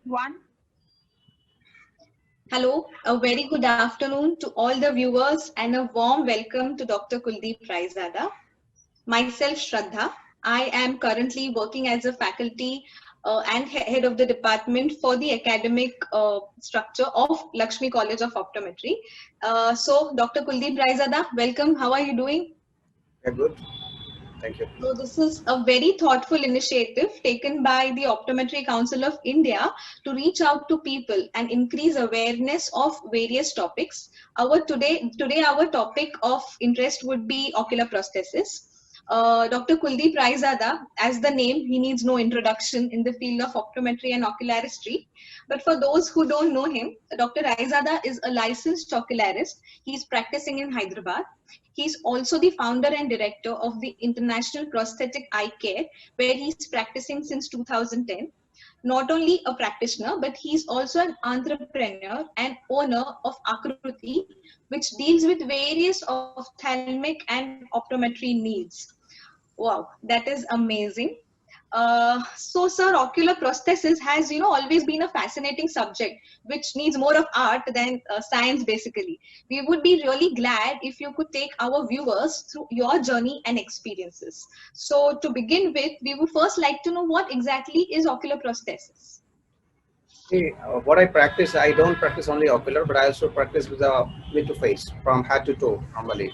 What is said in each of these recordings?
One. Hello, a very good afternoon to all the viewers and a warm welcome to Dr. Kuldeep Raizada. Myself, Shraddha. I am currently working as a faculty and head of the department for the academic structure of Lakshmi College of Optometry. So, Dr. Kuldeep Raizada, welcome. How are you doing? Yeah, good. Thank you. So this is a very thoughtful initiative taken by the Optometry Council of India to reach out to people and increase awareness of various topics. Today our topic of interest would be ocular prosthesis. Dr. Kuldeep Raizada, as the name, he needs no introduction in the field of optometry and ocularistry. But for those who don't know him, Dr. Raizada is a licensed ocularist. He's practicing in Hyderabad. He's also the founder and director of the International Prosthetic Eye Care, where he's practicing since 2010. Not only a practitioner, but he's also an entrepreneur and owner of Akruti, which deals with various ophthalmic and optometry needs. Wow, that is amazing. So, sir, ocular prosthesis has, always been a fascinating subject, which needs more of art than science, basically. We would be really glad if you could take our viewers through your journey and experiences. So, to begin with, we would first like to know what exactly is ocular prosthesis. See, what I practice, I don't practice only ocular, but I also practice with the mid to face, from head to toe normally.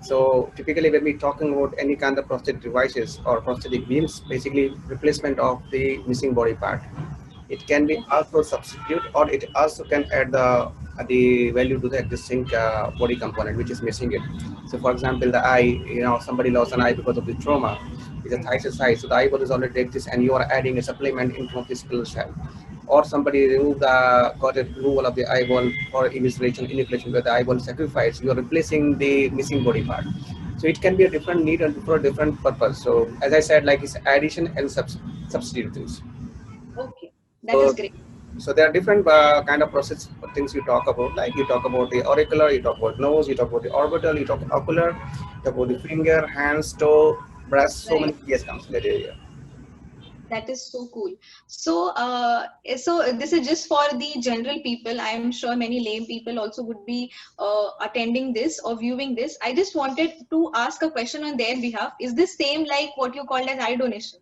So typically when we talking about any kind of prosthetic devices or prosthetic means basically replacement of the missing body part. It can be also substitute or it also can add the value to the existing body component which is missing it. So for example, the eye, somebody lost an eye because of the trauma, is a thyroid size, so the eyeball is already exists and you are adding a supplement into a physical cell. Or somebody got a removal of the eyeball for evisceration, inoculation where the eyeball is sacrificed, you are replacing the missing body part. So it can be a different need and for a different purpose. So as I said, like it's addition and substitute things. Okay, that is So, great. so there are different kind of process things you talk about. Like you talk about the auricular, you talk about nose, you talk about the orbital, you talk ocular, you talk about the finger, hands, toe, breast. So Right. many yes comes in that area. That is so cool. So this is just for the general people. I am sure many lame people also would be attending this or viewing this. I just wanted to ask a question on their behalf. Is this same like what you called as eye donation?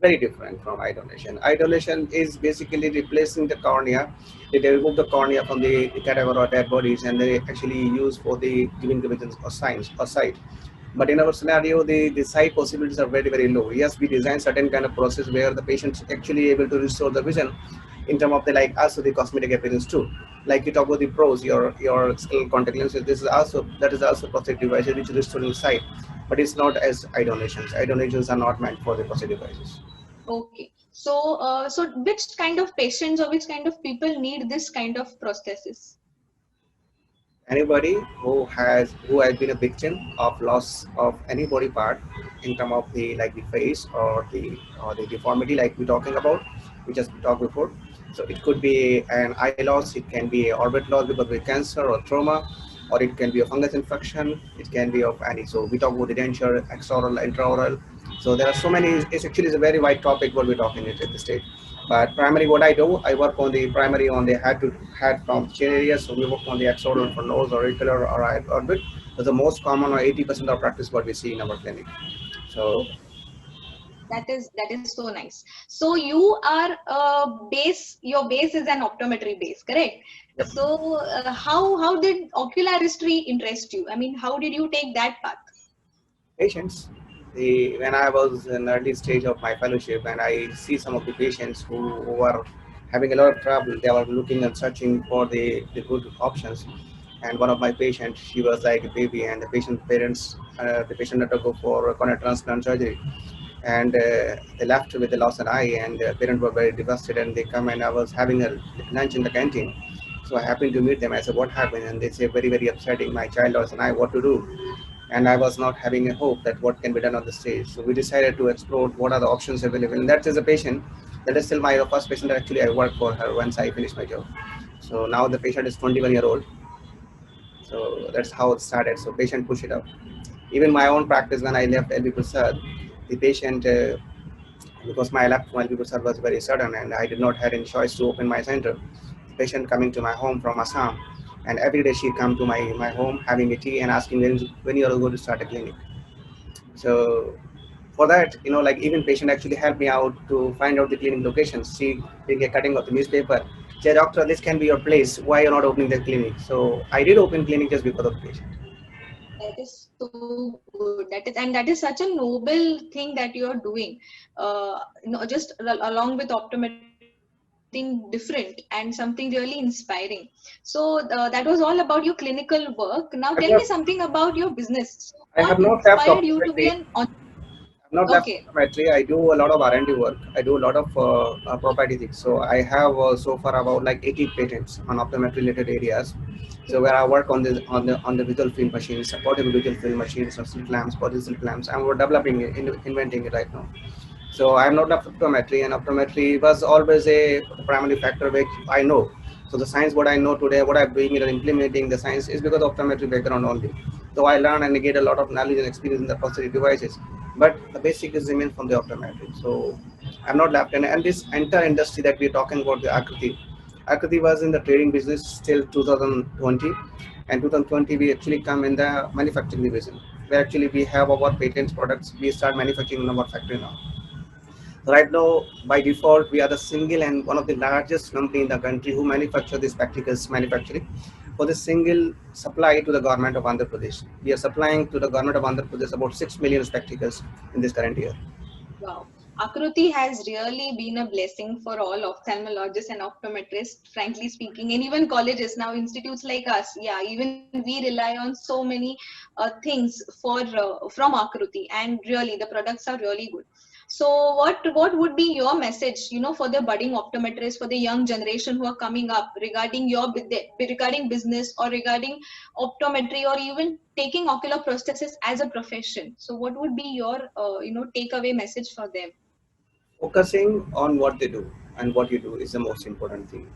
Very different from eye donation. Eye donation is basically replacing the cornea. They remove the cornea from the cadaver or dead bodies and they actually use for the giving the vision or signs or sight. But in our scenario, the sight possibilities are very, very low. Yes, we design certain kind of process where the patient's actually able to restore the vision in terms of the like also the cosmetic appearance too. Like you talk about the pros, your skill contact lenses, this is also that is also prosthetic devices which restoring sight, but it's not as eye donations. Eye donations are not meant for the prosthetic devices. Okay. So which kind of patients or which kind of people need this kind of prosthesis? Anybody who has been a victim of loss of any body part in terms of the like the face or the deformity like we're talking about, we just talked before. So it could be an eye loss, it can be orbit loss because of cancer or trauma, or it can be a fungus infection, it can be of any. So we talk about the denture, exoral, intraoral. So there are so many. It's actually is a very wide topic what we're talking at this stage. But primary, what I do, I work on the primary on the head from chin area. So we work on the axonal for nose, auricular, or eye orbit. That's the most common, or 80% of practice what we see in our clinic. So That is so nice. So you are base. Your base is an optometry base, correct? yep. So how did ocularistry interest you? I mean, how did you take that path? Patients. When I was in early stage of my fellowship, and I see some of the patients who are having a lot of trouble, they were looking and searching for the good options. And one of my patients, she was like a baby, and the patient parents, the patient had to go for a cornea transplant surgery, and they left with the loss an eye, and the parents were very devastated. And they come and I was having a lunch in the canteen, so I happened to meet them. I said, "What happened?" And they say, "Very, very upsetting. My child lost an eye. What to do?" And I was not having a hope that what can be done on the stage. So we decided to explore what are the options available. And that is a patient. That is still my first patient that actually I worked for her once I finished my job. So now the patient is 21-year-old. So that's how it started. So patient push it up. Even my own practice when I left LB Prasad, the patient because my left while people was very sudden, and I did not have any choice to open my center. Patient coming to my home from Assam, and every day she come to my home having a tea and asking when you are going to start a clinic. So for that, like even patient actually helped me out to find out the clinic locations. She did a cutting of the newspaper. Say, doctor, this can be your place. Why you're not opening the clinic? So I did open clinic just because of the patient. That is so good. That is such a noble thing that you are doing. Just along with optometry, you're doing something different and something really inspiring. So that was all about your clinical work. Now I've tell me not, something about your business. So I what have not left inspired you to be optometry. an I've not left okay? optometry. I do a lot of R&D work. I do a lot of property things. So I have so far about like 80 patents on optometry related areas. So where I work on the visual field machines, portable visual field machines, or slit lamps, body slit lamps, and we're developing it, inventing it right now. So I'm not left optometry, and optometry was always a primary factor which I know. So the science, what I know today, what I'm doing and implementing the science is because of optometry background only. So I learn and get a lot of knowledge and experience in the prosthetic devices, but the basic is remains from the optometry. So I'm not left, and this entire industry that we're talking about, the Akriti. Akriti was in the trading business till 2020, and 2020 we actually come in the manufacturing division, where actually we have our patents products. We start manufacturing in our factory now. Right now, by default, we are the single and one of the largest company in the country who manufacture these spectacles manufacturing for the single supply to the government of Andhra Pradesh. We are supplying to the government of Andhra Pradesh about 6 million spectacles in this current year. Wow. Akruti has really been a blessing for all ophthalmologists and optometrists, frankly speaking, and even colleges now, institutes like us. Yeah, even we rely on so many things from Akruti, and really the products are really good. So, what would be your message, for the budding optometrists, for the young generation who are coming up regarding regarding business or regarding optometry or even taking ocular prosthesis as a profession? So what would be your takeaway message for them? Focusing on what they do and what you do is the most important thing.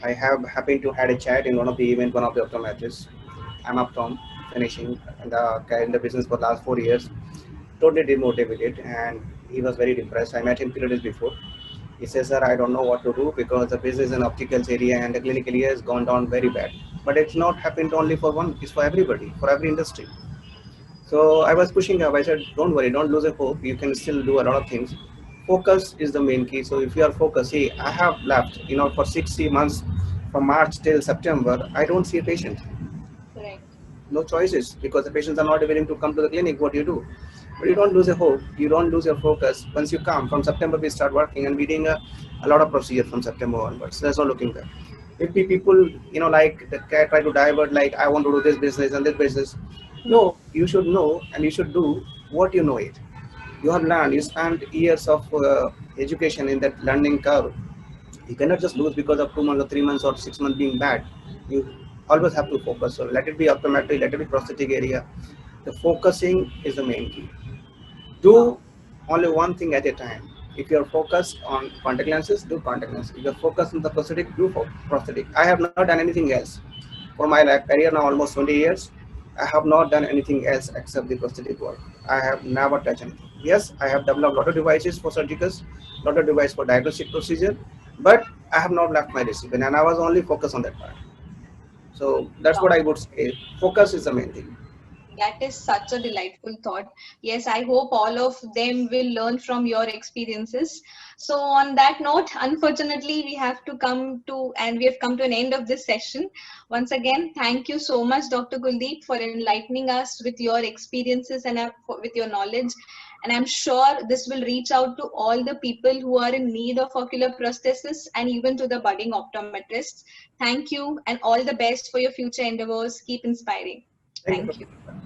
I have happened to had a chat in one of the event, one of the optometrists. I'm up from finishing in the business for the last 4 years. Totally demotivated, and he was very depressed. I met him 3 days before. He says, sir, I don't know what to do because the business in opticals area and the clinical area has gone down very bad. But it's not happened only for one, it's for everybody, for every industry. So I was pushing up. I said, don't worry, don't lose a hope. You can still do a lot of things. Focus is the main key. So if you are focused, see, I have left, for 60 months from March till September, I don't see a patient. Correct. No choices because the patients are not willing to come to the clinic. What do you do? But you don't lose your hope, you don't lose your focus. Once you come from September, we start working and we doing a lot of procedure from September onwards. There's no looking back. If people, like the cat try to divert, like I want to do this business and this business. No, you should know and you should do what you know it. You have learned, you spent years of education in that learning curve. You cannot just lose because of 2 months or 3 months or 6 months being bad. You always have to focus. So let it be optometry, let it be prosthetic area. The focusing is the main key. Do Wow. only one thing at a time. If you're focused on contact lenses, do contact lenses. If you're focused on the prosthetic, do prosthetic. I have not done anything else. For my career now almost 20 years, I have not done anything else except the prosthetic work. I have never touched anything. Yes, I have developed a lot of devices for surgicals, lot of devices for diagnostic procedure, but I have not left my discipline and I was only focused on that part. So that's what Wow. I would say. Focus is the main thing. That is such a delightful thought. Yes, I hope all of them will learn from your experiences. So, on that note, unfortunately, we have come to an end of this session. Once again, thank you so much, Dr. Kuldeep, for enlightening us with your experiences and with your knowledge. And I'm sure this will reach out to all the people who are in need of ocular prosthesis and even to the budding optometrists. Thank you and all the best for your future endeavors. Keep inspiring. Thank Thank you. you.